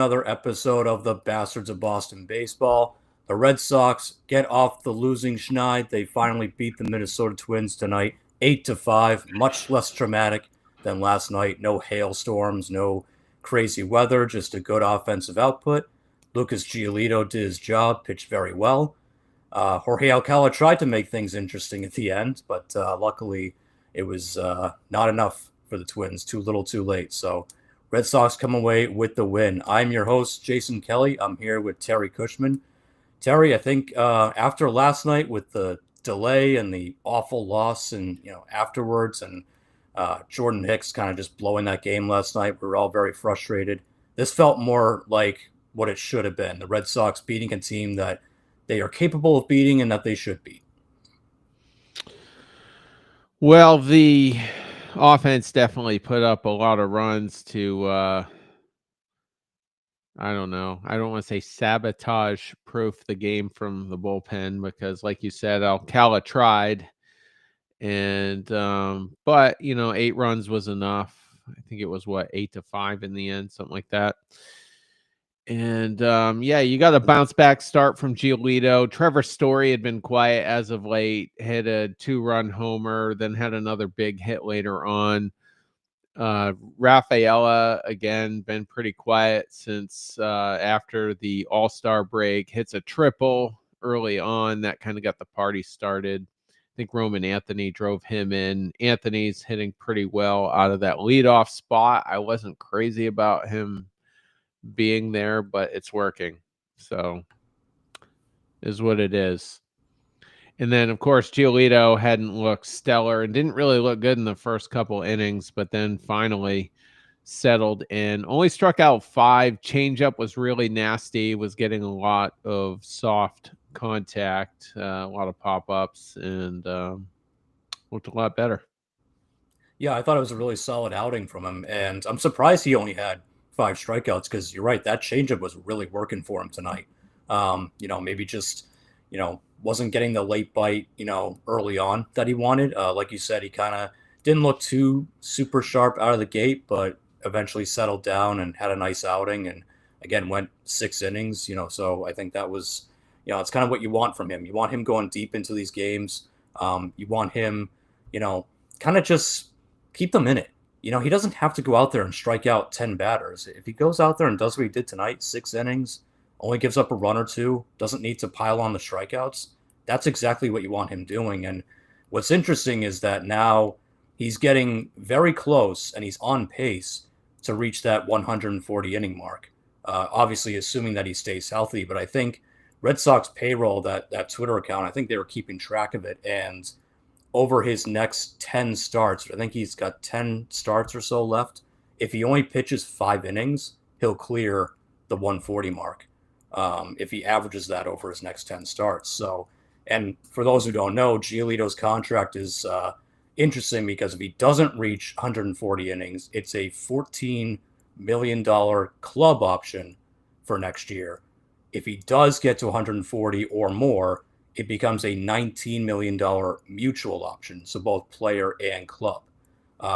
Another episode of the Bastards of Boston Baseball. The Red Sox get off the losing schneid. They finally beat the Minnesota Twins tonight, 8-5. Much less dramatic than last night. No hailstorms, no crazy weather, just a good offensive output. Lucas Giolito did his job, pitched very well. Jorge Alcala tried to make things interesting at the end, but luckily it was not enough for the Twins. Too little, too late. So Red Sox come away with the win. I'm your host, Jason Kelly. I'm here with Terry Cushman. Terry, I think after last night with the delay and the awful loss, and afterwards, and Jordan Hicks kind of just blowing that game last night, we were all very frustrated. This felt more like what it should have been: the Red Sox beating a team that they are capable of beating and that they should beat. Well, the offense definitely put up a lot of runs to, I don't know. I don't want to say sabotage proof the game from the bullpen because, like you said, Alcala tried, and but 8 runs was enough. I think it was 8-5 in the end, something like that. And yeah, you got a bounce back start from Giolito. Trevor Story had been quiet as of late, hit a 2-run homer, then had another big hit later on. Rafaela, again, been pretty quiet since after the All-Star break, hits a triple early on. That kind of got the party started. I think Roman Anthony drove him in. Anthony's hitting pretty well out of that leadoff spot. I wasn't crazy about him being there, but it's working. So is what it is. And then, of course, Giolito hadn't looked stellar and didn't really look good in the first couple innings, but then finally settled in. Only struck out 5. Changeup was really nasty, was getting a lot of soft contact, a lot of pop-ups, and looked a lot better. Yeah, I thought it was a really solid outing from him, and I'm surprised he only had 5 strikeouts because you're right, that changeup was really working for him tonight. Maybe just wasn't getting the late bite, early on that he wanted. Like you said, he kind of didn't look too super sharp out of the gate, but eventually settled down and had a nice outing, and again went 6 innings. So I think that was, it's kind of what you want from him. You want him going deep into these games. You want him, kind of just keep them in it. He doesn't have to go out there and strike out 10 batters. If he goes out there and does what he did tonight, 6 innings, only gives up a run or two, doesn't need to pile on the strikeouts, that's exactly what you want him doing. And what's interesting is that now he's getting very close and he's on pace to reach that 140 inning mark. Obviously, assuming that he stays healthy, but I think Red Sox payroll, that Twitter account, I think they were keeping track of it. And over his next 10 starts, I think he's got 10 starts or so left. If he only pitches 5 innings, he'll clear the 140 mark if he averages that over his next 10 starts. So, and for those who don't know, Giolito's contract is interesting because if he doesn't reach 140 innings, it's a $14 million club option for next year. If he does get to 140 or more, it becomes a $19 million mutual option, so both player and club,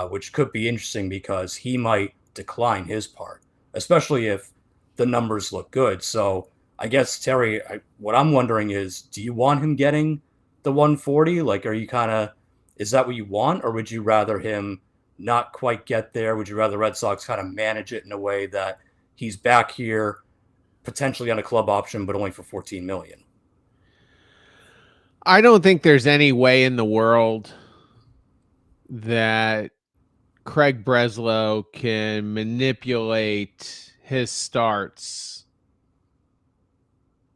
which could be interesting because he might decline his part, especially if the numbers look good. So I guess, Terry, what I'm wondering is, do you want him getting the 140? Like, are you kind of, is that what you want, or would you rather him not quite get there? Would you rather Red Sox kind of manage it in a way that he's back here potentially on a club option, but only for 14 million? I don't think there's any way in the world that Craig Breslow can manipulate his starts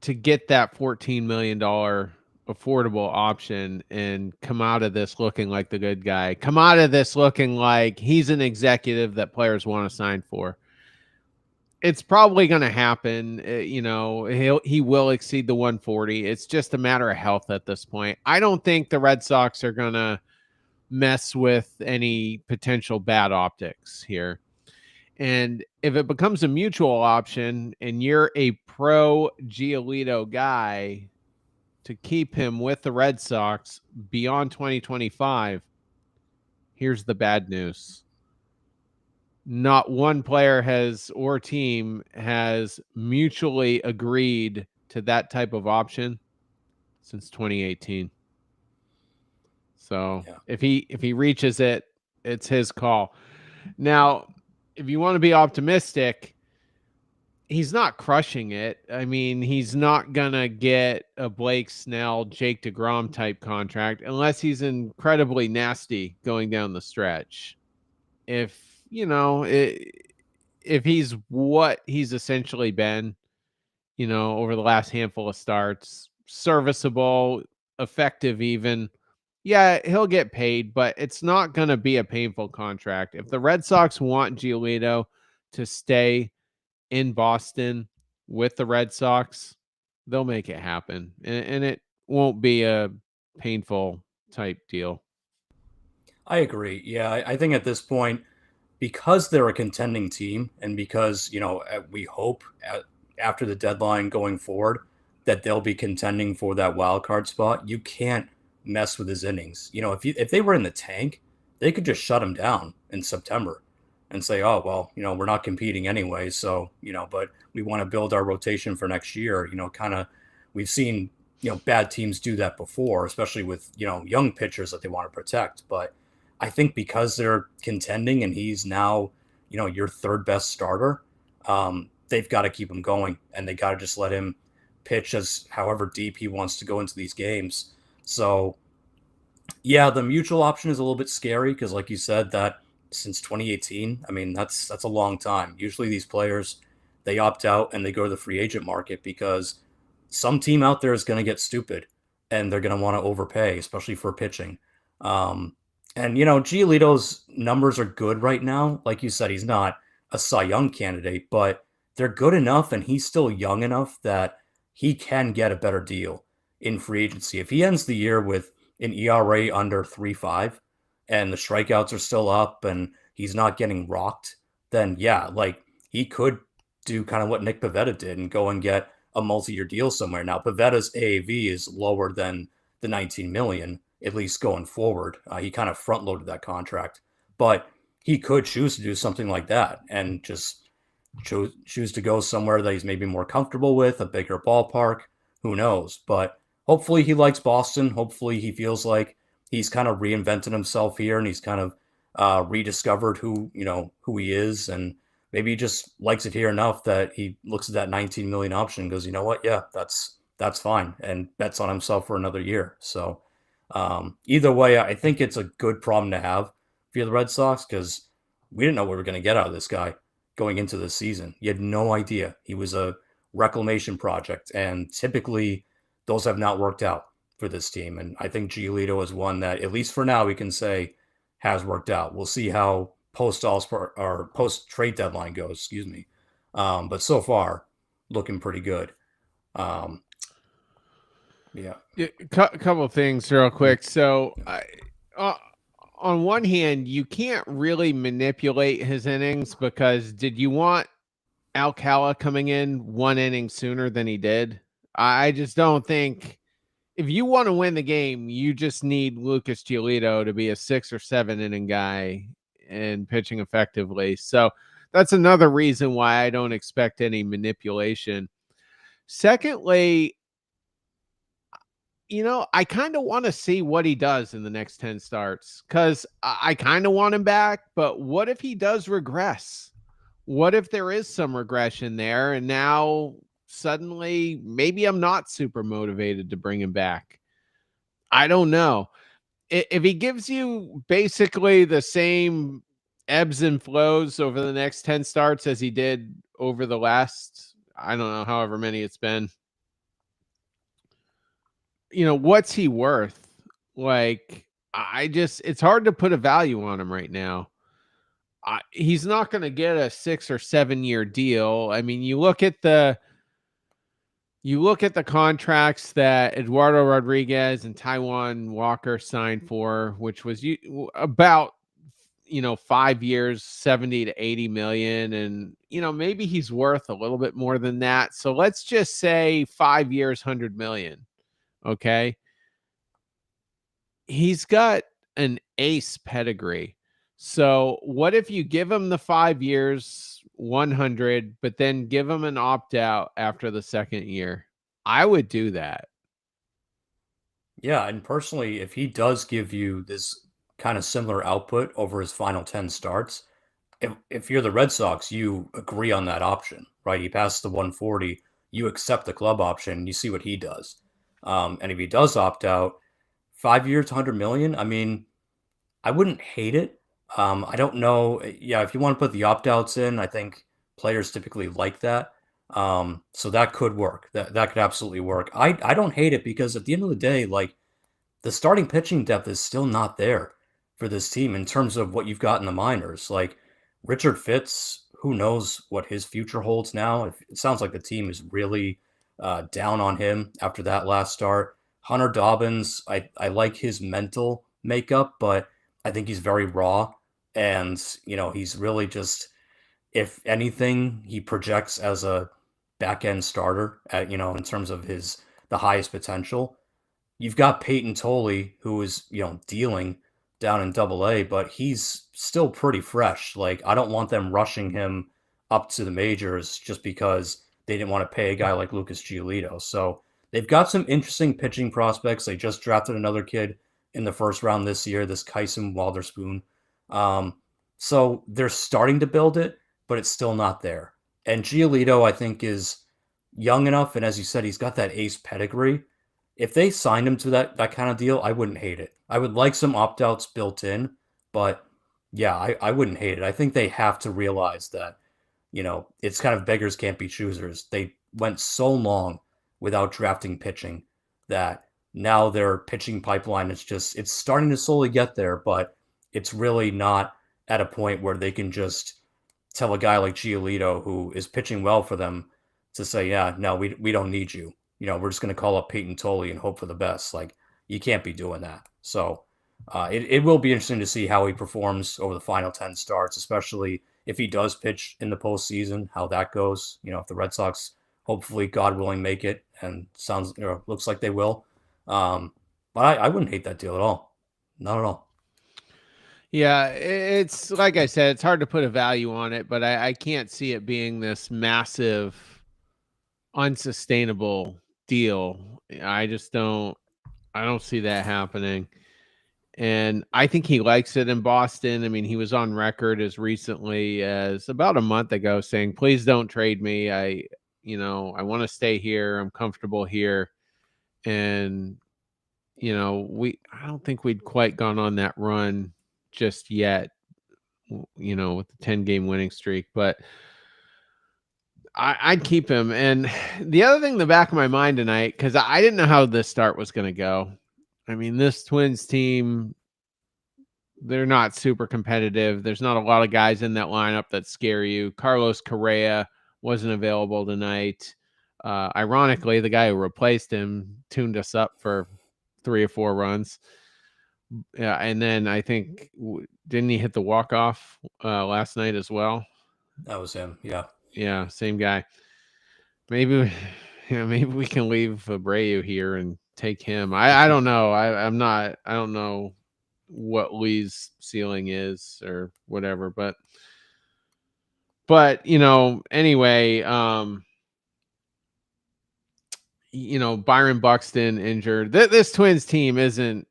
to get that $14 million affordable option and come out of this looking like the good guy. Come out of this looking like he's an executive that players want to sign for. It's probably going to happen. He will exceed the 140. It's just a matter of health at this point. I don't think the Red Sox are going to mess with any potential bad optics here. And if it becomes a mutual option and you're a pro Giolito guy to keep him with the Red Sox beyond 2025, here's the bad news. not one player has or team has mutually agreed to that type of option since 2018. So Yeah. if he reaches it, it's his call. Now, if you want to be optimistic, he's not crushing it. I mean, he's not gonna get a Blake Snell, Jake DeGrom type contract unless he's incredibly nasty going down the stretch. If you know, if he's what he's essentially been, over the last handful of starts, serviceable, effective, even. Yeah, he'll get paid, but it's not going to be a painful contract. If the Red Sox want Giolito to stay in Boston with the Red Sox, they'll make it happen. And it won't be a painful type deal. I agree. Yeah, I think at this point, because they're a contending team, and because we hope after the deadline going forward that they'll be contending for that wild card spot. You can't mess with his innings. If they were in the tank, they could just shut him down in September and say, "Oh well, we're not competing anyway, so but we want to build our rotation for next year." Kind of, we've seen bad teams do that before, especially with young pitchers that they want to protect, but I think because they're contending and he's now, your third best starter, they've got to keep him going and they got to just let him pitch as however deep he wants to go into these games. So, yeah, the mutual option is a little bit scary because, like you said, that since 2018, I mean, that's a long time. Usually, these players they opt out and they go to the free agent market because some team out there is going to get stupid and they're going to want to overpay, especially for pitching. Um, and Giolito's numbers are good right now. Like you said, he's not a Cy Young candidate, but they're good enough, and he's still young enough that he can get a better deal in free agency. If he ends the year with an ERA under 3.5 and the strikeouts are still up and he's not getting rocked, then yeah, like he could do kind of what Nick Pivetta did and go and get a multi-year deal somewhere. Now Pivetta's AAV is lower than the 19 million, at least going forward. He kind of front loaded that contract, but he could choose to do something like that and just choose to go somewhere that he's maybe more comfortable with, a bigger ballpark. Who knows? But hopefully he likes Boston. Hopefully he feels like he's kind of reinvented himself here and he's kind of rediscovered who he is, and maybe he just likes it here enough that he looks at that 19 million option and goes, you know what, yeah, that's fine, and bets on himself for another year. So either way, I think it's a good problem to have for the Red Sox because we didn't know what we were going to get out of this guy going into the season. You had no idea. He was a reclamation project, and typically those have not worked out for this team. And I think Giolito is one that, at least for now, we can say has worked out. We'll see how post All-Star or post trade deadline goes. Excuse me. But so far, looking pretty good. Um, yeah. A couple of things real quick. So, uh, on one hand, you can't really manipulate his innings because did you want Alcala coming in one inning sooner than he did? I just don't think if you want to win the game, you just need Lucas Giolito to be a 6 or 7 inning guy and pitching effectively. So that's another reason why I don't expect any manipulation. Secondly, I kind of want to see what he does in the next 10 starts because I kind of want him back. But what if he does regress? What if there is some regression there? And now suddenly maybe I'm not super motivated to bring him back. I don't know. If he gives you basically the same ebbs and flows over the next 10 starts as he did over the last, I don't know, however many it's been, what's he worth? Like, it's hard to put a value on him right now. He's not going to get a 6 or 7 year deal. I mean, you look at the contracts that Eduardo Rodriguez and Taijuan Walker signed for, which was about 5 years, 70 to 80 million, and maybe he's worth a little bit more than that. So let's just say 5 years, 100 million. Okay. He's got an ace pedigree. So what if you give him the 5 years, 100, but then give him an opt out after the second year? I would do that. Yeah, and personally, if he does give you this kind of similar output over his final 10 starts, if you're the Red Sox, you agree on that option, right? He passes the 140, you accept the club option, you see what he does. And if he does opt out, 5 years, 100 million, I mean, I wouldn't hate it. I don't know. Yeah, if you want to put the opt-outs in, I think players typically like that. So that could work. That could absolutely work. I don't hate it because at the end of the day, like the starting pitching depth is still not there for this team in terms of what you've got in the minors. Like Richard Fitz, who knows what his future holds now? It sounds like the team is really down on him after that last start. Hunter Dobbins, I like his mental makeup, but I think he's very raw. And, he's really just, if anything, he projects as a back end starter in terms of the highest potential. You've got Peyton Tolley, who is, dealing down in Double A, but he's still pretty fresh. Like, I don't want them rushing him up to the majors just because they didn't want to pay a guy like Lucas Giolito. So they've got some interesting pitching prospects. They just drafted another kid in the first round this year, this Kyson Walderspoon. Um, so they're starting to build it, but it's still not there. And Giolito, I think, is young enough, and as you said, he's got that ace pedigree. If they signed him to that kind of deal, I wouldn't hate it. I would like some opt outs built in, but yeah, I wouldn't hate it. I think they have to realize that, it's kind of beggars can't be choosers. They went so long without drafting pitching that now their pitching pipeline is it's starting to slowly get there, but it's really not at a point where they can just tell a guy like Giolito, who is pitching well for them, to say, yeah, no, we don't need you. We're just going to call up Peyton Tolley and hope for the best. Like, you can't be doing that. So it will be interesting to see how he performs over the final 10 starts, especially if he does pitch in the postseason, how that goes. If the Red Sox, hopefully, God willing, make it, and looks like they will. But I wouldn't hate that deal at all. Not at all. Yeah, it's like I said, it's hard to put a value on it, but I can't see it being this massive, unsustainable deal. I just don't. I don't see that happening. And I think he likes it in Boston. I mean, he was on record as recently as about a month ago saying, "Please don't trade me. I want to stay here. I'm comfortable here." And I don't think we'd quite gone on that run just yet, with the 10-game winning streak, but I'd keep him. And the other thing in the back of my mind tonight, because I didn't know how this start was going to go. I mean, this Twins team, they're not super competitive. There's not a lot of guys in that lineup that scare you. Carlos Correa wasn't available tonight. Ironically, the guy who replaced him tuned us up for 3 or 4 runs. Yeah, and then I think didn't he hit the walk-off last night as well? That was him. Yeah. Yeah, same guy. Maybe, maybe we can leave Abreu here and take him. I don't know. I'm not. I don't know what Lee's ceiling is or whatever, but anyway, Byron Buxton injured. This Twins team isn't.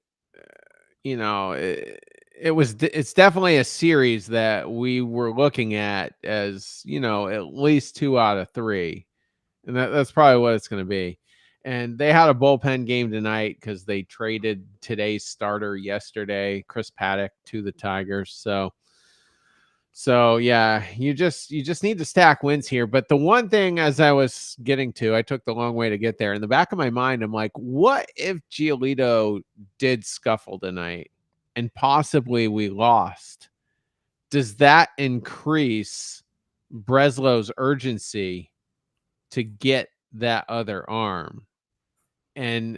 It's definitely a series that we were looking at as at least 2 out of 3, and that's probably what it's going to be. And they had a bullpen game tonight because they traded today's starter yesterday, Chris Paddock, to the Tigers. So yeah, you just need to stack wins here. But the one thing, as I was getting to, I took the long way to get there. In the back of my mind, I'm like, what if Giolito did scuffle tonight and possibly we lost? Does that increase Breslow's urgency to get that other arm? And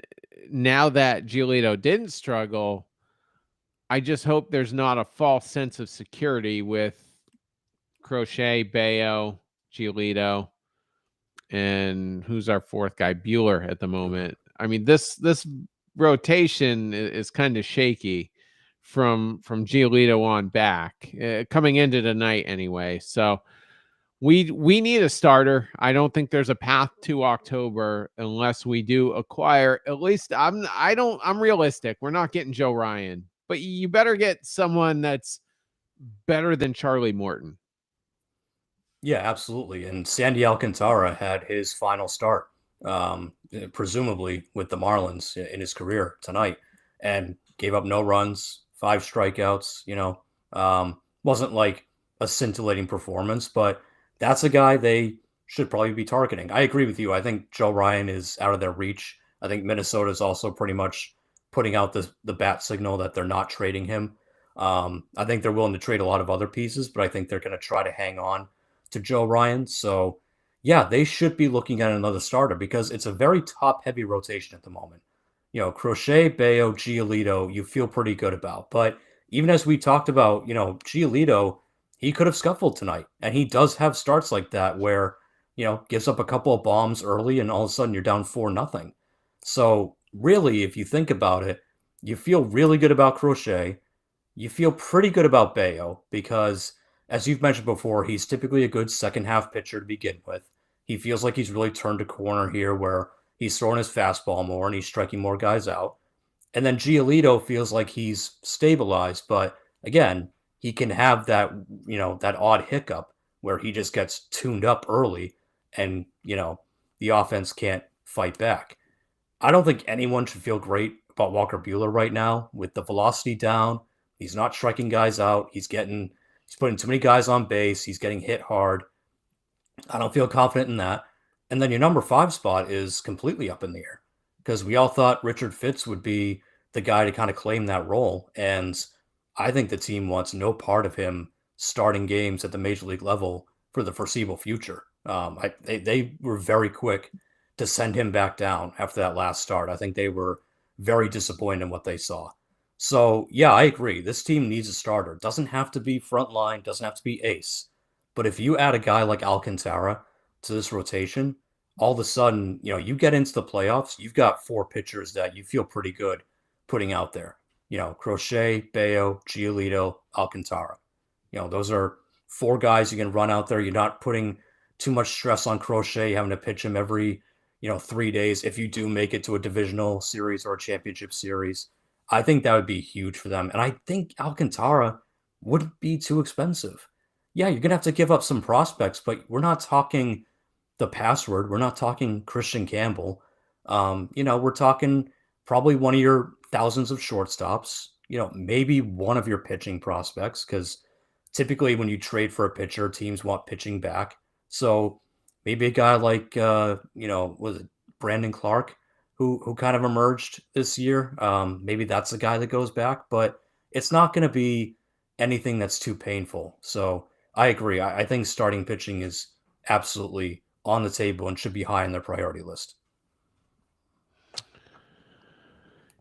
now that Giolito didn't struggle, I just hope there's not a false sense of security with Crochet, Bayo, Giolito, and who's our fourth guy? Bueller at the moment. I mean, this rotation is kind of shaky from Giolito on back, coming into tonight anyway. So we need a starter. I don't think there's a path to October unless we do acquire. At least I'm realistic. We're not getting Joe Ryan, but you better get someone that's better than Charlie Morton. Yeah, absolutely. And Sandy Alcantara had his final start, presumably with the Marlins in his career tonight, and gave up no runs, five strikeouts. Wasn't like a scintillating performance, but that's a guy they should probably be targeting. I agree with you. I think Joe Ryan is out of their reach. I think Minnesota is also pretty much putting out the bat signal that they're not trading him. I think they're willing to trade a lot of other pieces, but I think they're going to try to hang on to Joe Ryan. So, yeah, they should be looking at another starter because it's a very top heavy rotation at the moment. Crochet, Bayo, Giolito, you feel pretty good about. But even as we talked about, Giolito, he could have scuffled tonight. And he does have starts like that where, gives up a couple of bombs early and all of a sudden you're down 4-0. So, really, if you think about it, you feel really good about Crochet. You feel pretty good about Bayo because, as you've mentioned before, he's typically a good second half pitcher to begin with. He feels like he's really turned a corner here where he's throwing his fastball more and he's striking more guys out. And then Giolito feels like he's stabilized, but again, he can have that odd hiccup where he just gets tuned up early and, the offense can't fight back. I don't think anyone should feel great about Walker Buehler right now with the velocity down. He's not striking guys out. He's putting too many guys on base. He's getting hit hard. I don't feel confident in that. And then your number 5 spot is completely up in the air because we all thought Richard Fitz would be the guy to kind of claim that role. And I think the team wants no part of him starting games at the major league level for the foreseeable future. They were very quick to send him back down after that last start. I think they were very disappointed in what they saw. So, yeah, I agree. This team needs a starter. Doesn't have to be frontline, doesn't have to be ace. But if you add a guy like Alcantara to this rotation, all of a sudden, you get into the playoffs, you've got 4 pitchers that you feel pretty good putting out there. Crochet, Bayo, Giolito, Alcantara. Those are 4 guys you can run out there. You're not putting too much stress on Crochet, having to pitch him every, 3 days if you do make it to a divisional series or a championship series. I think that would be huge for them. And I think Alcantara wouldn't be too expensive. Yeah, you're going to have to give up some prospects, but we're not talking the password. We're not talking Christian Campbell. We're talking probably one of your thousands of shortstops, maybe one of your pitching prospects, because typically when you trade for a pitcher, teams want pitching back. So maybe a guy like, was it Brandon Clark, who kind of emerged this year? Maybe that's the guy that goes back, but it's not going to be anything that's too painful. So I agree. I think starting pitching is absolutely on the table and should be high on their priority list.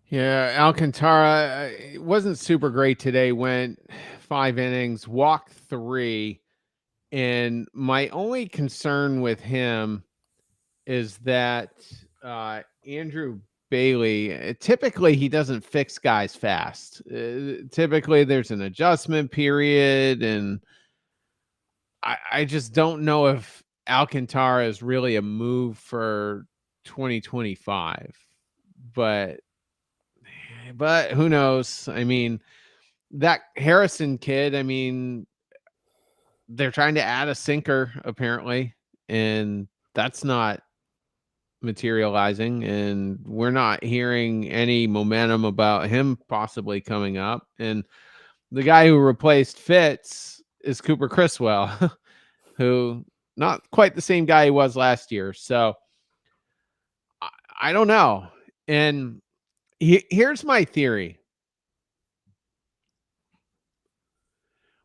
Yeah, Alcantara wasn't super great today. Went 5 innings, walked 3, and my only concern with him is that Andrew Bailey, typically he doesn't fix guys fast. Typically there's an adjustment period, and I just don't know if Alcantara is really a move for 2025. But who knows? I mean, that Harrison kid, I mean, they're trying to add a sinker apparently, and that's not materializing, and we're not hearing any momentum about him possibly coming up. And the guy who replaced Fitz is Cooper Criswell, who not quite the same guy he was last year. So I don't know. And here's my theory.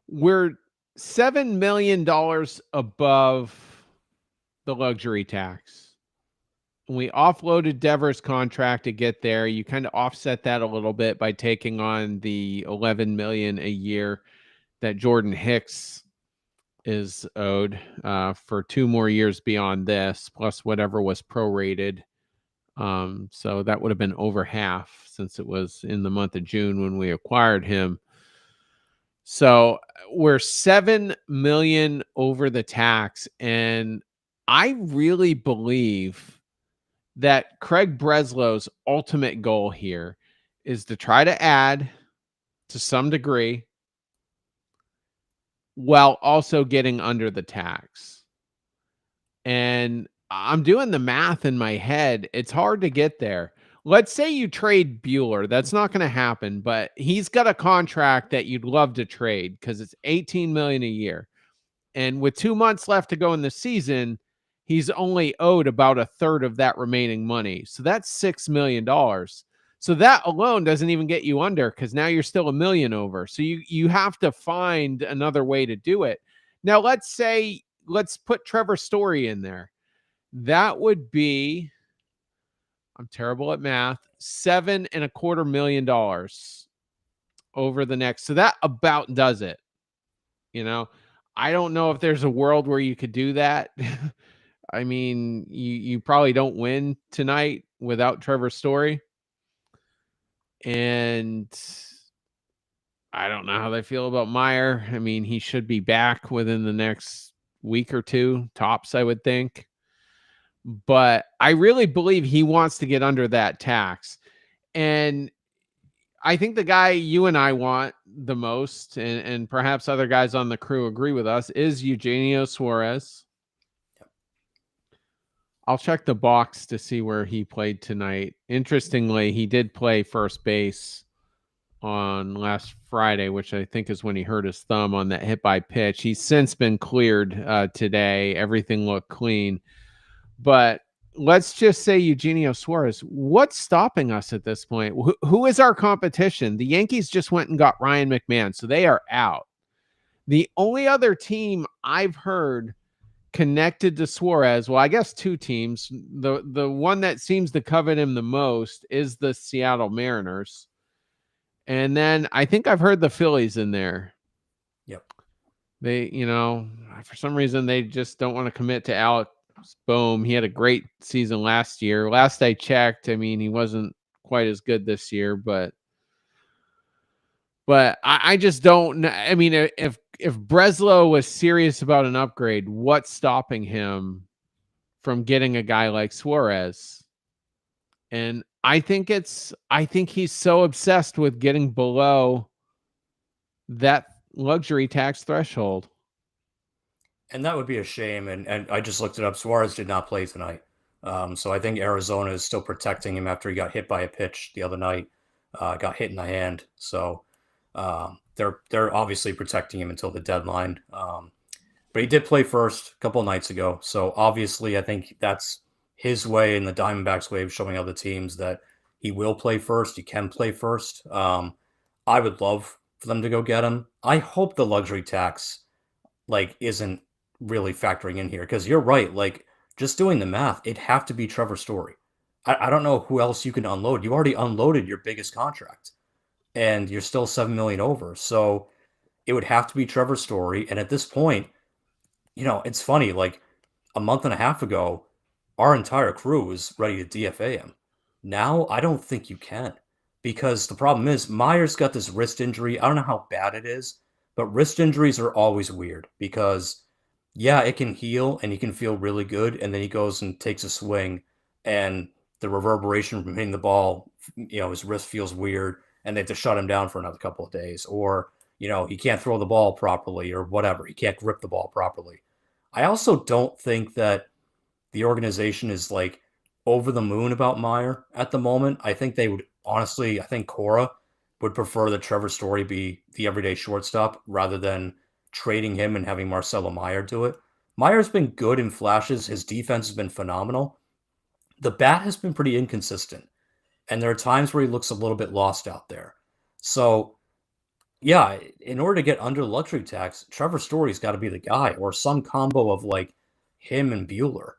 We're $7 million above the luxury tax. We offloaded Devers' contract to get there. You kind of offset that a little bit by taking on the $11 million a year that Jordan Hicks is owed for 2 more years beyond this, plus whatever was prorated So that would have been over half since it was in the month of June when we acquired him. So we're 7 million over the tax. And I really believe that Craig Breslow's ultimate goal here is to try to add to some degree while also getting under the tax. And I'm doing the math in my head. It's hard to get there. Let's say you trade Bueller. That's not going to happen, but he's got a contract that you'd love to trade because it's 18 million a year. And with 2 months left to go in the season, he's only owed about a third of that remaining money. So that's $6 million. So that alone doesn't even get you under because now you're still a million over. So you have to find another way to do it. Now let's put Trevor Story in there. That would be, I'm terrible at math, $7.25 million over the next. So that about does it. You know, I don't know if there's a world where you could do that. I mean, you probably don't win tonight without Trevor Story. And I don't know how they feel about Meyer. I mean, he should be back within the next week or two, tops, I would think. But I really believe he wants to get under that tax. And I think the guy you and I want the most, and perhaps other guys on the crew agree with us, is Eugenio Suarez. I'll check the box to see where he played tonight. Interestingly, he did play first base on last Friday, which I think is when he hurt his thumb on that hit by pitch. He's since been cleared today. Everything looked clean. But let's just say Eugenio Suarez. What's stopping us at this point? Who is our competition? The Yankees just went and got Ryan McMahon, so they are out. The only other team I've heard connected to Suarez, well, I guess two teams. The one that seems to covet him the most is the Seattle Mariners. And then I think I've heard the Phillies in there. Yep. They, for some reason they just don't want to commit to Alex Bohm. He had a great season last year. Last I checked, I mean, he wasn't quite as good this year, but I just don't. I mean, if Breslow was serious about an upgrade, what's stopping him from getting a guy like Suarez? And I think he's so obsessed with getting below that luxury tax threshold. And that would be a shame. And I just looked it up. Suarez did not play tonight. So I think Arizona is still protecting him after he got hit by a pitch the other night. Got hit in the hand. So they're obviously protecting him until the deadline. But he did play first a couple of nights ago. So obviously I think that's his way and the Diamondbacks' way of showing other teams that he will play first. He can play first. I would love for them to go get him. I hope the luxury tax isn't really factoring in here because you're right. Like just doing the math, it'd have to be Trevor Story. I don't know who else you can unload. You already unloaded your biggest contract, and you're still 7 million over. So it would have to be Trevor Story. And at this point, it's funny. Like a month and a half ago, our entire crew was ready to DFA him. Now I don't think you can because the problem is Myers got this wrist injury. I don't know how bad it is, but wrist injuries are always weird because yeah, it can heal and he can feel really good, and then he goes and takes a swing, and the reverberation from hitting the ball, his wrist feels weird, and they have to shut him down for another couple of days, or he can't throw the ball properly, or whatever, he can't grip the ball properly. I also don't think that the organization is over the moon about Meyer at the moment. I think they would honestly, I think Cora would prefer that Trevor Story be the everyday shortstop rather than trading him and having Marcelo Meyer do it. Meyer's been good in flashes. His defense has been phenomenal. The bat has been pretty inconsistent, and there are times where he looks a little bit lost out there. So, yeah, in order to get under the luxury tax, Trevor Story's got to be the guy, or some combo of him and Bueller.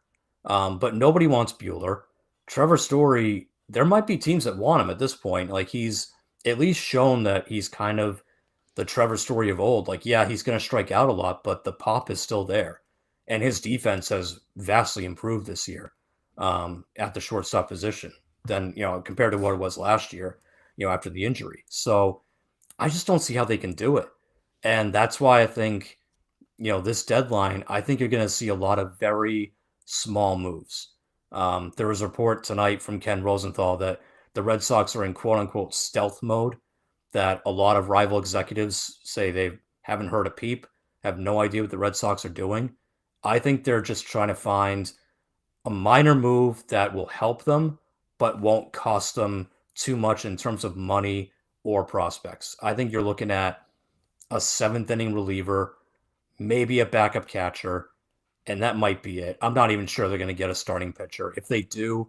But nobody wants Bueller. Trevor Story, there might be teams that want him at this point. He's at least shown that he's kind of the Trevor Story of old. Yeah, he's going to strike out a lot, but the pop is still there. And his defense has vastly improved this year. at the shortstop position than, compared to what it was last year, after the injury. So I just don't see how they can do it. And that's why I think, this deadline, I think you're going to see a lot of very small moves. There was a report tonight from Ken Rosenthal that the Red Sox are in quote unquote stealth mode, that a lot of rival executives say they haven't heard a peep, have no idea what the Red Sox are doing. I think they're just trying to find a minor move that will help them, but won't cost them too much in terms of money or prospects. I think you're looking at a seventh inning reliever, maybe a backup catcher, and that might be it. I'm not even sure they're going to get a starting pitcher. If they do,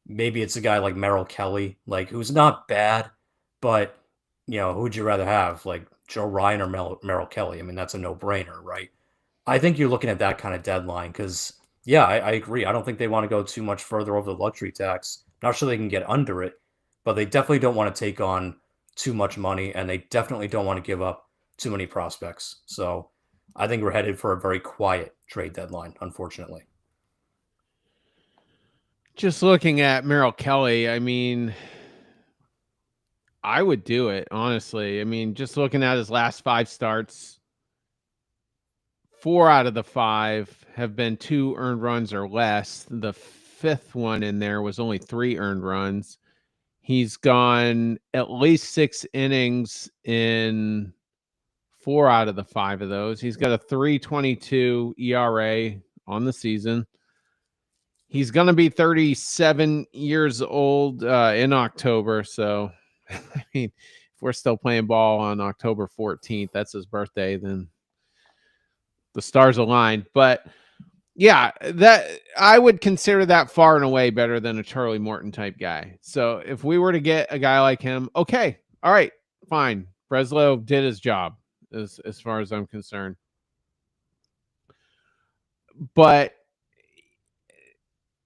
maybe it's a guy like Merrill Kelly, like who's not bad, but who'd you rather have, like Joe Ryan or Merrill Kelly? I mean, that's a no-brainer, right? I think you're looking at that kind of deadline because, yeah, I agree. I don't think they want to go too much further over the luxury tax. Not sure they can get under it, but they definitely don't want to take on too much money, and they definitely don't want to give up too many prospects. So I think we're headed for a very quiet trade deadline, unfortunately. Just looking at Merrill Kelly, I mean, I would do it, honestly. I mean, just looking at his last 5 starts, 4 out of the 5 have been 2 earned runs or less. The 5th one in there was only 3 earned runs. He's gone at least 6 innings in 4 out of the 5 of those. He's got a 3.22 ERA on the season. He's going to be 37 years old in October. So, I mean, if we're still playing ball on October 14th, that's his birthday, then the stars aligned. But yeah, that I would consider that far and away better than a Charlie Morton type guy. So if we were to get a guy like him, okay, all right, fine. Breslow did his job as far as I'm concerned. But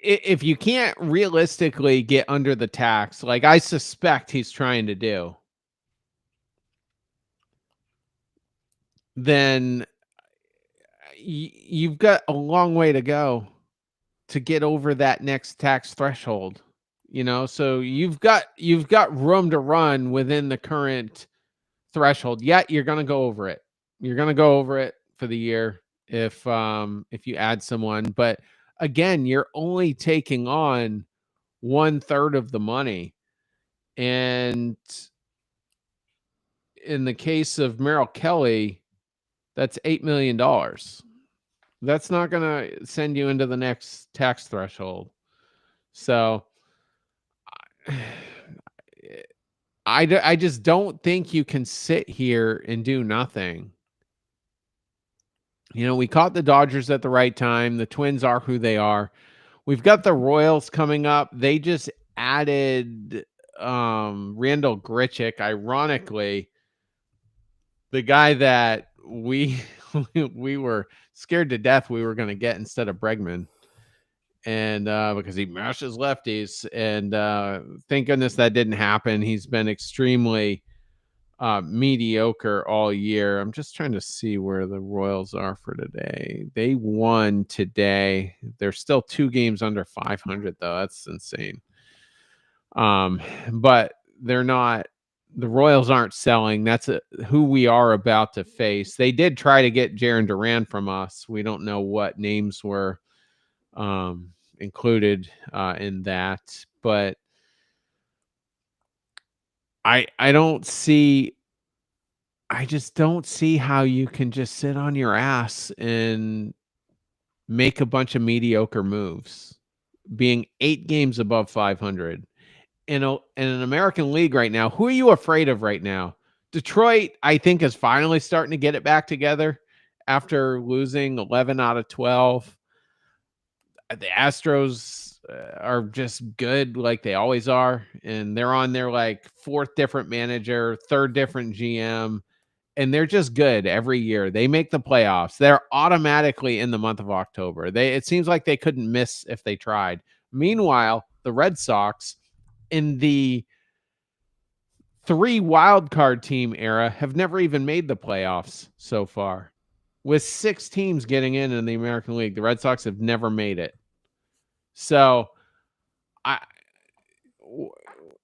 if you can't realistically get under the tax, like I suspect he's trying to do, then you've got a long way to go to get over that next tax threshold. So you've got room to run within the current threshold. Yet you're going to go over it. You're going to go over it for the year if you add someone, but again, you're only taking on 1/3 of the money. And in the case of Merrill Kelly, that's $8 million. That's not going to send you into the next tax threshold. So I just don't think you can sit here and do nothing. We caught the Dodgers at the right time. The Twins are who they are. We've got the Royals coming up. They just added Randall Grichuk, ironically, the guy that we we were scared to death we were going to get instead of Bregman. And because he mashes lefties, and thank goodness that didn't happen. He's been extremely mediocre all year. I'm just trying to see where the Royals are for today. They won today. They're still 2 games under 500 though. That's insane. But they're not. The Royals aren't selling. That's who we are about to face. They did try to get Jarren Duran from us. We don't know what names were included in that, but I don't see. I just don't see how you can just sit on your ass and make a bunch of mediocre moves, being 8 games above 500 in an American League right now. Who are you afraid of right now? Detroit, I think, is finally starting to get it back together after losing 11 out of 12. The Astros are just good like they always are, and they're on their like 4th different manager, 3rd different GM, and they're just good every year. They make the playoffs. They're automatically in the month of October. It seems like they couldn't miss if they tried. Meanwhile, the Red Sox in the 3 wild card team era have never even made the playoffs so far. With 6 teams getting in the American League, the Red Sox have never made it. So I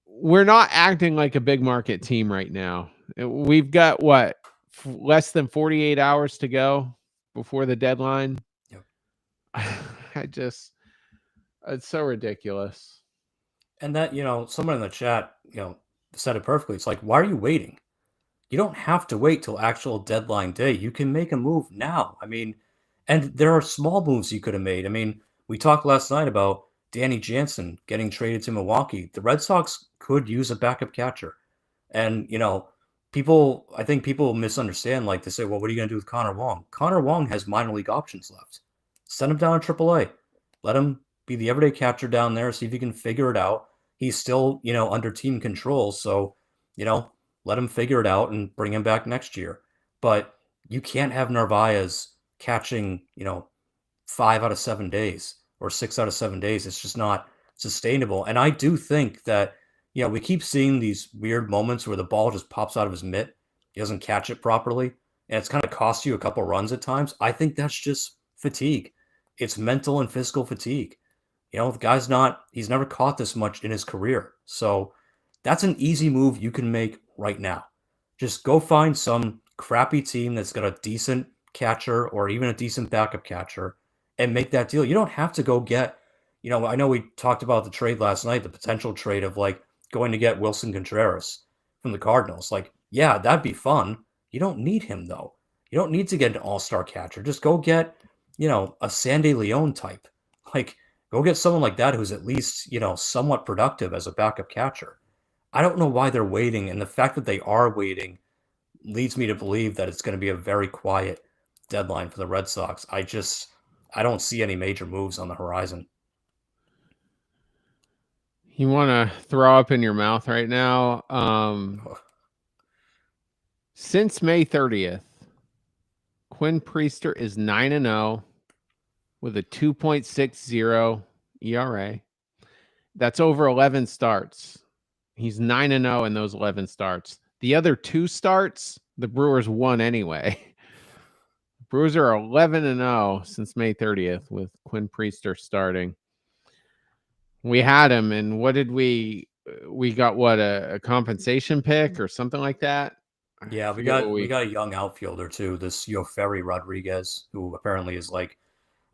we're not acting like a big market team right now. We've got what, less than 48 hours to go before the deadline. Yep. I just, it's so ridiculous. And that, someone in the chat, said it perfectly. It's like, why are you waiting? You don't have to wait till actual deadline day. You can make a move now. I mean, and there are small moves you could have made. I mean, we talked last night about Danny Jansen getting traded to Milwaukee. The Red Sox could use a backup catcher. And, I think people misunderstand. Like, they say, well, what are you going to do with Connor Wong? Connor Wong has minor league options left. Send him down to AAA. Let him be the everyday catcher down there, see if he can figure it out. He's still, under team control. So, you know, let him figure it out and bring him back next year. But you can't have Narvaez catching, 5 out of 7 days or 6 out of 7 days. It's just not sustainable. And I do think that, we keep seeing these weird moments where the ball just pops out of his mitt. He doesn't catch it properly. And it's kind of cost you a couple runs at times. I think that's just fatigue. It's mental and physical fatigue. The guy's he's never caught this much in his career. So that's an easy move you can make right now. Just go find some crappy team that's got a decent catcher or even a decent backup catcher and make that deal. You don't have to go get, I know we talked about the trade last night, the potential trade of like going to get Wilson Contreras from the Cardinals. Like, yeah, that'd be fun. You don't need him though. You don't need to get an all-star catcher. Just go get, a Sandy Leon type. Like, go get someone like that who's at least, somewhat productive as a backup catcher. I don't know why they're waiting, and the fact that they are waiting leads me to believe that it's going to be a very quiet deadline for the Red Sox. I don't see any major moves on the horizon. You want to throw up in your mouth right now? Since May 30th, Quinn Priester is 9-0 with a 2.60 ERA. That's over 11 starts. He's 9-0 in those 11 starts. The other 2 starts, the Brewers won anyway. Brewers are 11-0 since May 30th with Quinn Priester starting. We had him, and what did we got? What, a compensation pick or something like that? Yeah, we got a young outfielder too, this Yoferi Rodriguez, who apparently is like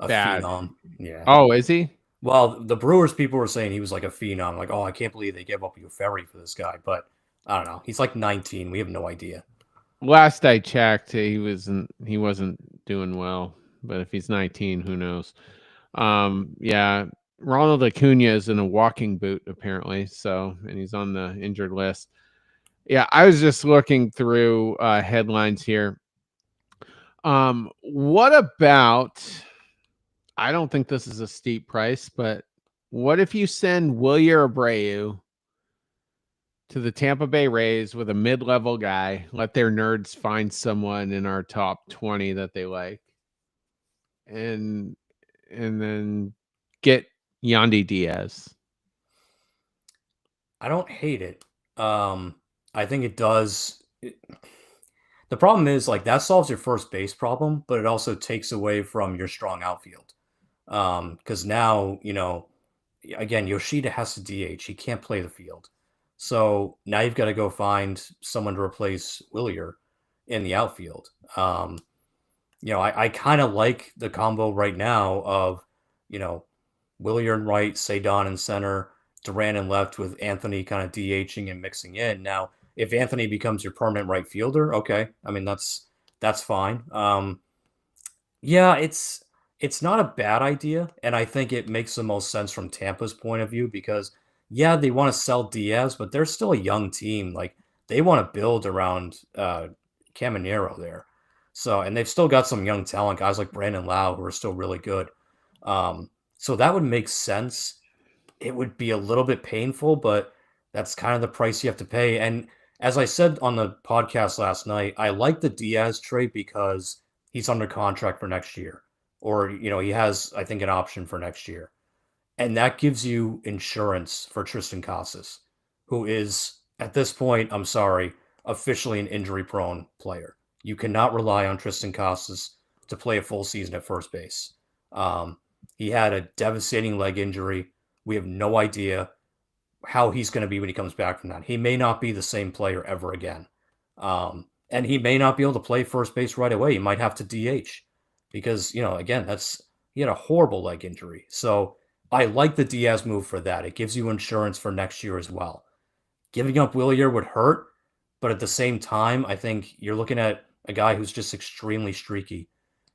a bad. phenom. Yeah. Oh, is he? Well, the Brewers people were saying he was like a phenom. Like, oh, I can't believe they gave up Yoferi for this guy. But I don't know. He's like 19. We have no idea. Last I checked, he wasn't doing well. But if he's 19, who knows? Yeah, Ronald Acuna is in a walking boot apparently, so, and he's on the injured list. Yeah, I was just looking through headlines here. What about, I don't think this is a steep price, but what if you send Wilyer Abreu to the Tampa Bay Rays with a mid-level guy, let their nerds find someone in our top 20 that they like, and then get Yandy Diaz? I don't hate it. I think it does. The problem is like that solves your first base problem, but it also takes away from your strong outfield. Because now, again, Yoshida has to DH. He can't play the field. So now you've got to go find someone to replace Willier in the outfield. I kind of like the combo right now of, Willier in right, Cedon in center, Duran in left with Anthony kind of DHing and mixing in. Now, if Anthony becomes your permanent right fielder, okay. I mean, that's fine. Yeah, it's not a bad idea, and I think it makes the most sense from Tampa's point of view because yeah, they want to sell Diaz, but they're still a young team. Like they want to build around Caminero there. So, and they've still got some young talent, guys like Brandon Lau, who are still really good. So that would make sense. It would be a little bit painful, but that's kind of the price you have to pay. And as I said on the podcast last night, I like the Diaz trade because he's under contract for next year, or he has, I think, an option for next year, and that gives you insurance for Tristan Casas, who is at this point, I'm sorry, officially an injury-prone player. You cannot rely on Tristan Casas to play a full season at first base. He had a devastating leg injury We have no idea how he's going to be when he comes back from that. He may not be the same player ever again. And he may not be able to play first base right away. He might have to DH because, again, he had a horrible leg injury. So I like the Diaz move for that. It gives you insurance for next year as well. Giving up Willier would hurt, but at the same time, I think you're looking at a guy who's just extremely streaky.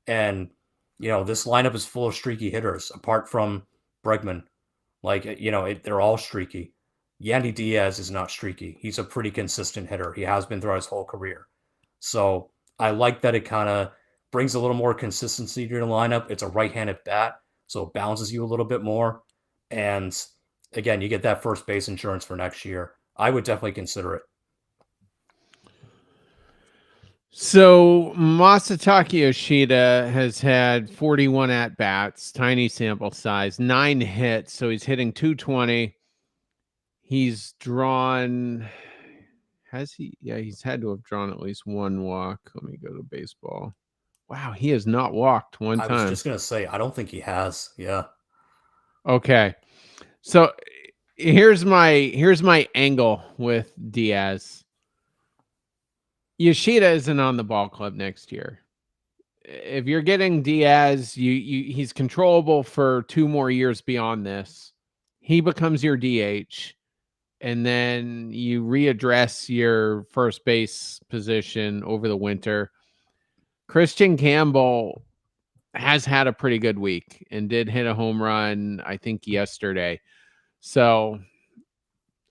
And, this lineup is full of streaky hitters apart from Bregman. Like, they're all streaky. Yandy Diaz is not streaky. He's a pretty consistent hitter. He has been throughout his whole career. So I like that it kind of brings a little more consistency to your lineup. It's a right-handed bat, so it balances you a little bit more. And again, you get that first base insurance for next year. I would definitely consider it. So Masataka Yoshida has had 41 at-bats, tiny sample size, 9 hits, so he's hitting 220. He's drawn, has he? Yeah, he's had to have drawn at least one walk. Let me go to baseball. Wow, he has not walked one I was time. just going to say, I don't think he has. Yeah. Okay. So here's my angle with Diaz. Yoshida isn't on the ball club next year. If you're getting Diaz, he's controllable for 2 more years beyond this. He becomes your DH, and then you readdress your first base position over the winter. Christian Campbell has had a pretty good week and did hit a home run, I think, yesterday. So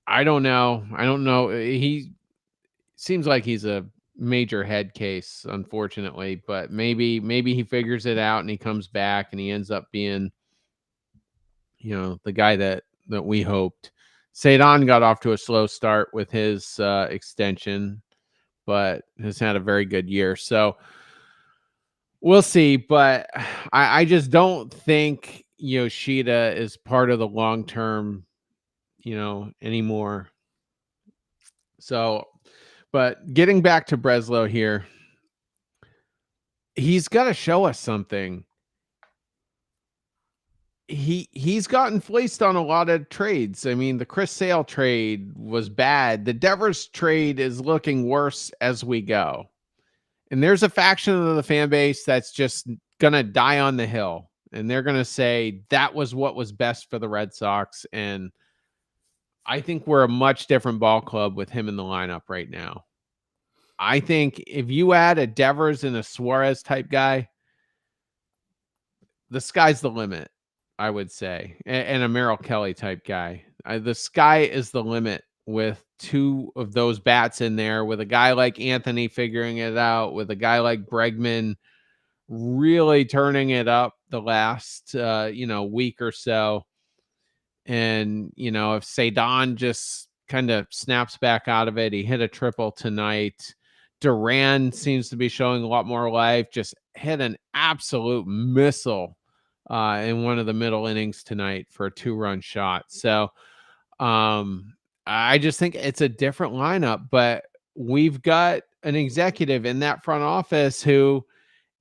I don't know. He seems like he's a major head case, unfortunately, but maybe he figures it out and he comes back and he ends up being, the guy that we hoped. Cedon got off to a slow start with his extension, but has had a very good year. So we'll see, but I just don't think Yoshida is part of the long term, anymore. So, but getting back to Breslow here, he's got to show us something. He's gotten fleeced on a lot of trades. I mean, the Chris Sale trade was bad. The Devers trade is looking worse as we go. And there's a faction of the fan base that's just going to die on the hill. And they're going to say that was what was best for the Red Sox. And I think we're a much different ball club with him in the lineup right now. I think if you add a Devers and a Suarez type guy, the sky's the limit, I would say. And a Merrill Kelly type guy. The sky is the limit with 2 of those bats in there, with a guy like Anthony figuring it out, with a guy like Bregman really turning it up the last, week or so. And, if Cedon just kind of snaps back out of it, he hit a triple tonight. Duran seems to be showing a lot more life, just hit an absolute missile in one of the middle innings tonight for a 2-run shot. So I just think it's a different lineup, but we've got an executive in that front office who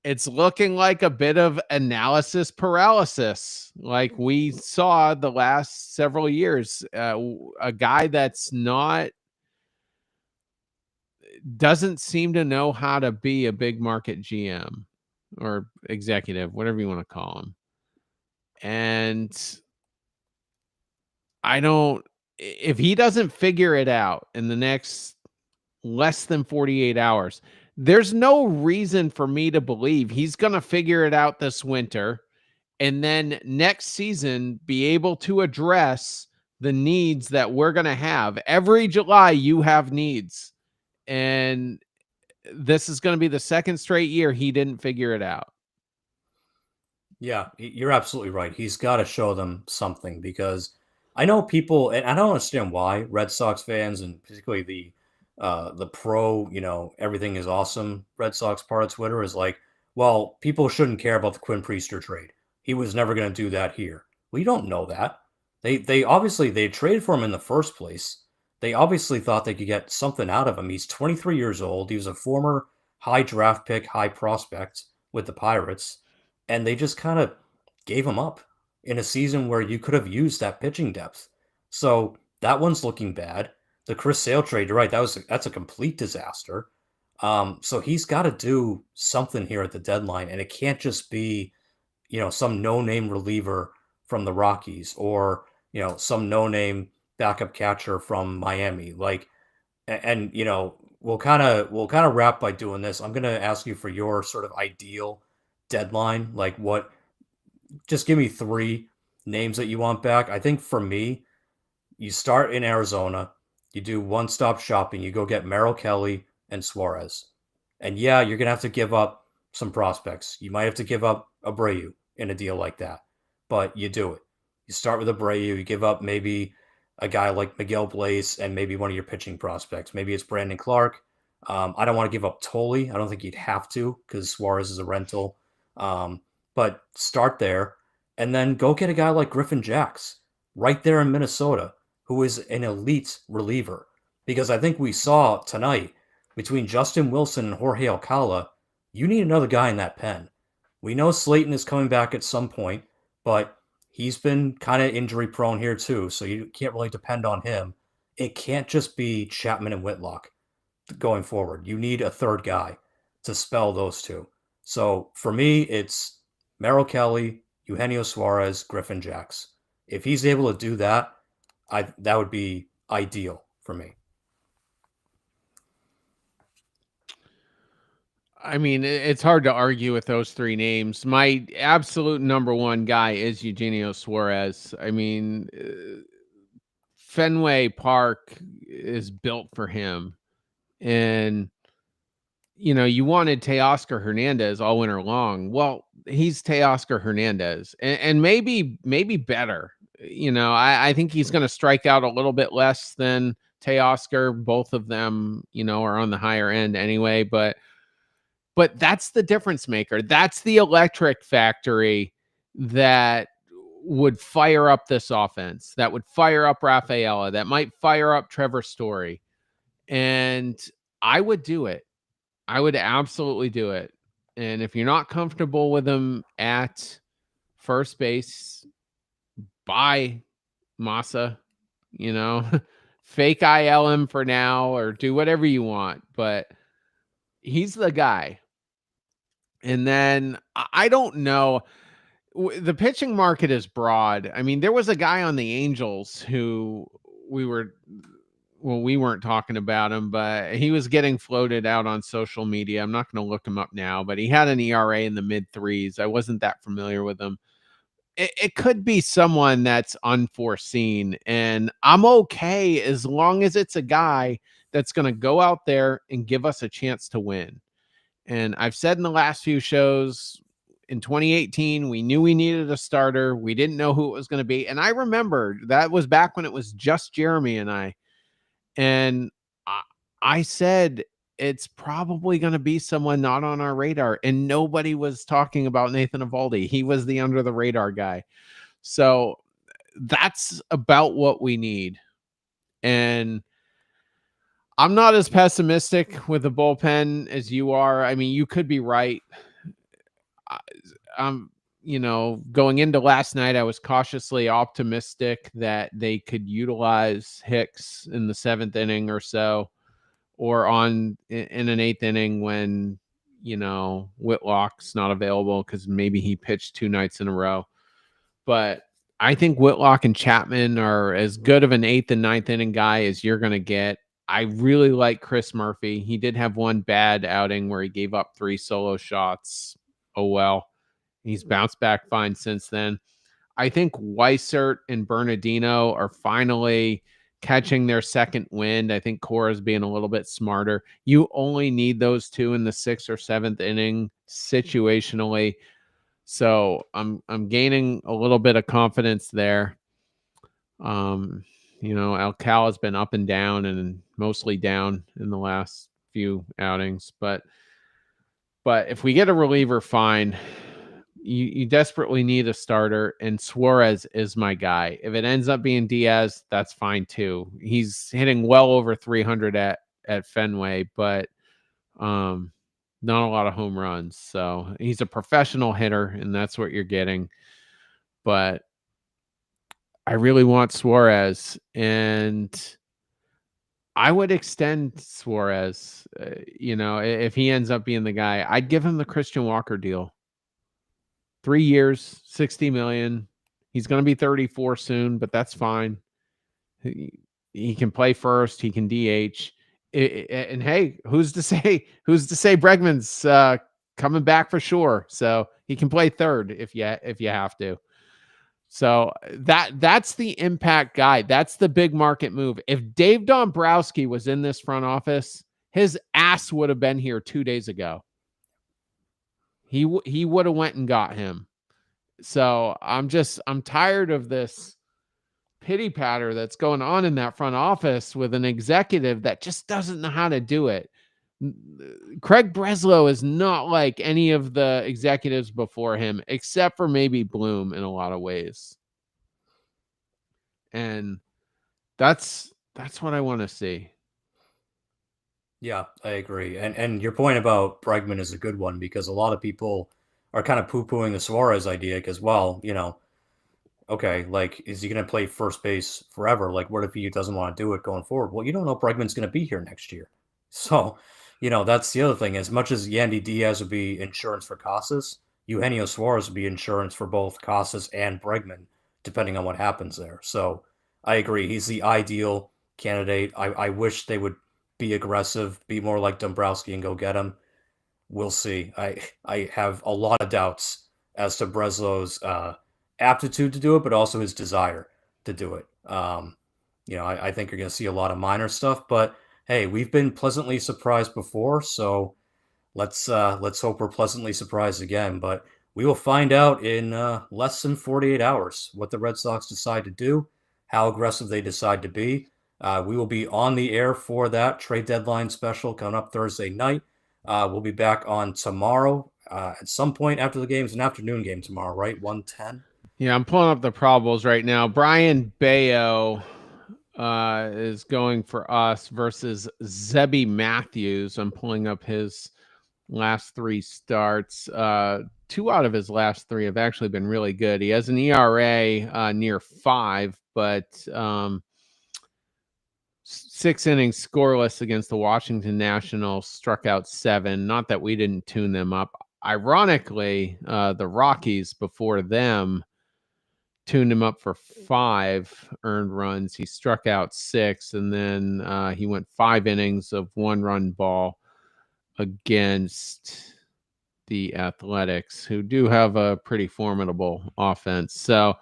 it's looking like a bit of analysis paralysis, like we saw the last several years. A guy that's doesn't seem to know how to be a big market GM or executive, whatever you want to call him. And if he doesn't figure it out in the next less than 48 hours, there's no reason for me to believe he's going to figure it out this winter and then next season be able to address the needs that we're going to have. Every July, you have needs. And this is going to be the second straight year he didn't figure it out. Yeah, you're absolutely right. He's got to show them something because I know people, and I don't understand why Red Sox fans and particularly the pro, everything is awesome Red Sox part of Twitter is like, well, people shouldn't care about the Quinn Priester trade. He was never going to do that here. Well, you don't know that. They obviously they traded for him in the first place. They obviously thought they could get something out of him. He's 23 years old. He was a former high draft pick, high prospect with the Pirates, and they just kind of gave him up. in a season where you could have used that pitching depth. So that one's looking bad. The Chris Sale trade, you're right, that's a complete disaster. So he's got to do something here at the deadline, and it can't just be, some no-name reliever from the Rockies or, some no-name backup catcher from Miami. Like, and we'll kind of wrap by doing this. I'm gonna ask you for your sort of ideal deadline. Like, what? Just give me three names that you want back. I think for me, you start in Arizona, you do one-stop shopping, you go get Merrill Kelly and Suarez. And yeah, you're gonna have to give up some prospects. You might have to give up Abreu in a deal like that, but you do it. You start with Abreu, you give up maybe a guy like Miguel Blaze and maybe one of your pitching prospects. Maybe it's Brandon Clark. I don't want to give up Tolley. I don't think you'd have to because Suarez is a rental. Um, but start there and then go get a guy like Griffin Jacks right there in Minnesota, who is an elite reliever. Because I think we saw tonight between Justin Wilson and Jorge Alcala, you need another guy in that pen. We know Slayton is coming back at some point, but he's been kind of injury prone here too, so you can't really depend on him. It can't just be Chapman and Whitlock going forward. You need a third guy to spell those two. So for me, it's Merrill Kelly, Eugenio Suarez, Griffin Jacks. If he's able to do that, that would be ideal for me. I mean, it's hard to argue with those three names. My absolute number one guy is Eugenio Suarez. I mean, Fenway Park is built for him. And, you wanted Teoscar Hernandez all winter long. Well, he's Teoscar Hernandez and maybe better. I think he's going to strike out a little bit less than Teoscar. Both of them, are on the higher end anyway, but that's the difference maker. That's the electric factory that would fire up this offense, that would fire up Rafaela, that might fire up Trevor Story. And I would do it. I would absolutely do it. And if you're not comfortable with him at first base, buy Massa, fake IL him for now or do whatever you want. But he's the guy. And then I don't know. The pitching market is broad. I mean, there was a guy on the Angels who we weren't talking about him, but he was getting floated out on social media. I'm not going to look him up now, but he had an ERA in the mid threes. I wasn't that familiar with him. It could be someone that's unforeseen, and I'm okay as long as it's a guy that's going to go out there and give us a chance to win. And I've said in the last few shows, in 2018, we knew we needed a starter. We didn't know who it was going to be. And I remember that was back when it was just Jeremy and I. And I said, it's probably going to be someone not on our radar. And nobody was talking about Nathan Eovaldi. He was the under the radar guy. So that's about what we need. And I'm not as pessimistic with the bullpen as you are. I mean, you could be right. Going into last night, I was cautiously optimistic that they could utilize Hicks in the 7th inning or so, or in an 8th inning when, Whitlock's not available because maybe he pitched 2 nights in a row. But I think Whitlock and Chapman are as good of an 8th and 9th inning guy as you're going to get. I really like Chris Murphy. He did have one bad outing where he gave up 3 solo shots. Oh, well. He's bounced back fine since then. I think Weissert and Bernardino are finally catching their second wind. I think Cora's being a little bit smarter. You only need those two in the 6th or 7th inning situationally. So I'm gaining a little bit of confidence there. Alcala's been up and down and mostly down in the last few outings, but if we get a reliever, fine. You desperately need a starter, and Suarez is my guy. If it ends up being Diaz, that's fine too. He's hitting well over 300 at Fenway, but not a lot of home runs. So he's a professional hitter, and that's what you're getting. But I really want Suarez, and I would extend Suarez. If he ends up being the guy, I'd give him the Christian Walker deal. 3 years, 60 million. He's going to be 34 soon, but that's fine. He can play first. He can DH. And hey, who's to say? Who's to say Bregman's coming back for sure? So he can play third if you have to. So that's the impact guy. That's the big market move. If Dave Dombrowski was in this front office, his ass would have been here 2 days ago. He would have went and got him. So I'm tired of this pity patter that's going on in that front office with an executive that just doesn't know how to do it. Craig Breslow is not like any of the executives before him, except for maybe Bloom in a lot of ways. And that's what I want to see. Yeah, I agree. And your point about Bregman is a good one because a lot of people are kind of poo-pooing the Suarez idea because, well, okay, like, is he going to play first base forever? Like, what if he doesn't want to do it going forward? Well, you don't know if Bregman's going to be here next year. So, that's the other thing. As much as Yandy Diaz would be insurance for Casas, Eugenio Suarez would be insurance for both Casas and Bregman, depending on what happens there. So, I agree. He's the ideal candidate. I wish they would be aggressive, be more like Dombrowski and go get him. We'll see. I have a lot of doubts as to Breslow's aptitude to do it, but also his desire to do it. I think you're going to see a lot of minor stuff, but hey, we've been pleasantly surprised before, so let's hope we're pleasantly surprised again. But we will find out in less than 48 hours what the Red Sox decide to do, how aggressive they decide to be. We will be on the air for that trade deadline special coming up Thursday night. We'll be back on tomorrow at some point after the game. It's an afternoon game tomorrow, right? 1:10. Yeah, I'm pulling up the probables right now. Brian Bayo is going for us versus Zebby Matthews. I'm pulling up his last 3 starts. 2 out of his last 3 have actually been really good. He has an ERA near 5, but 6 innings scoreless against the Washington Nationals, struck out 7. Not that we didn't tune them up. Ironically, the Rockies before them tuned him up for 5 earned runs. He struck out 6, and then he went 5 innings of 1-run ball against the Athletics, who do have a pretty formidable offense. So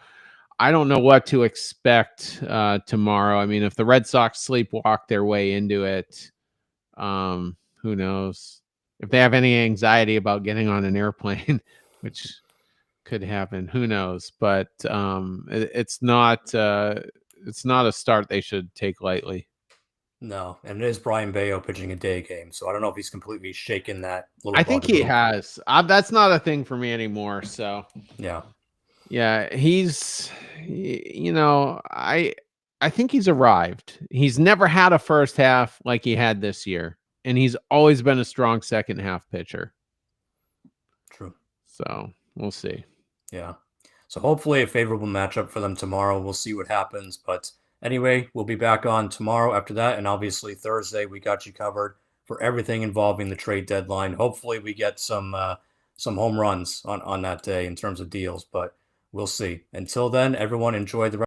I don't know what to expect tomorrow. I mean, if the Red Sox sleepwalk their way into it, who knows? If they have any anxiety about getting on an airplane, which could happen, who knows? But it's not a start they should take lightly. No, and it is Brian Bayo pitching a day game, so I don't know if he's completely shaken that little I think bugaboo. he has. That's not a thing for me anymore. So yeah, he's, I think he's arrived. He's never had a first half like he had this year, and he's always been a strong second half pitcher. True. So we'll see. Yeah. So hopefully a favorable matchup for them tomorrow. We'll see what happens. But anyway, we'll be back on tomorrow after that. And obviously Thursday, we got you covered for everything involving the trade deadline. Hopefully we get some home runs on that day in terms of deals, but we'll see. Until then, everyone enjoy the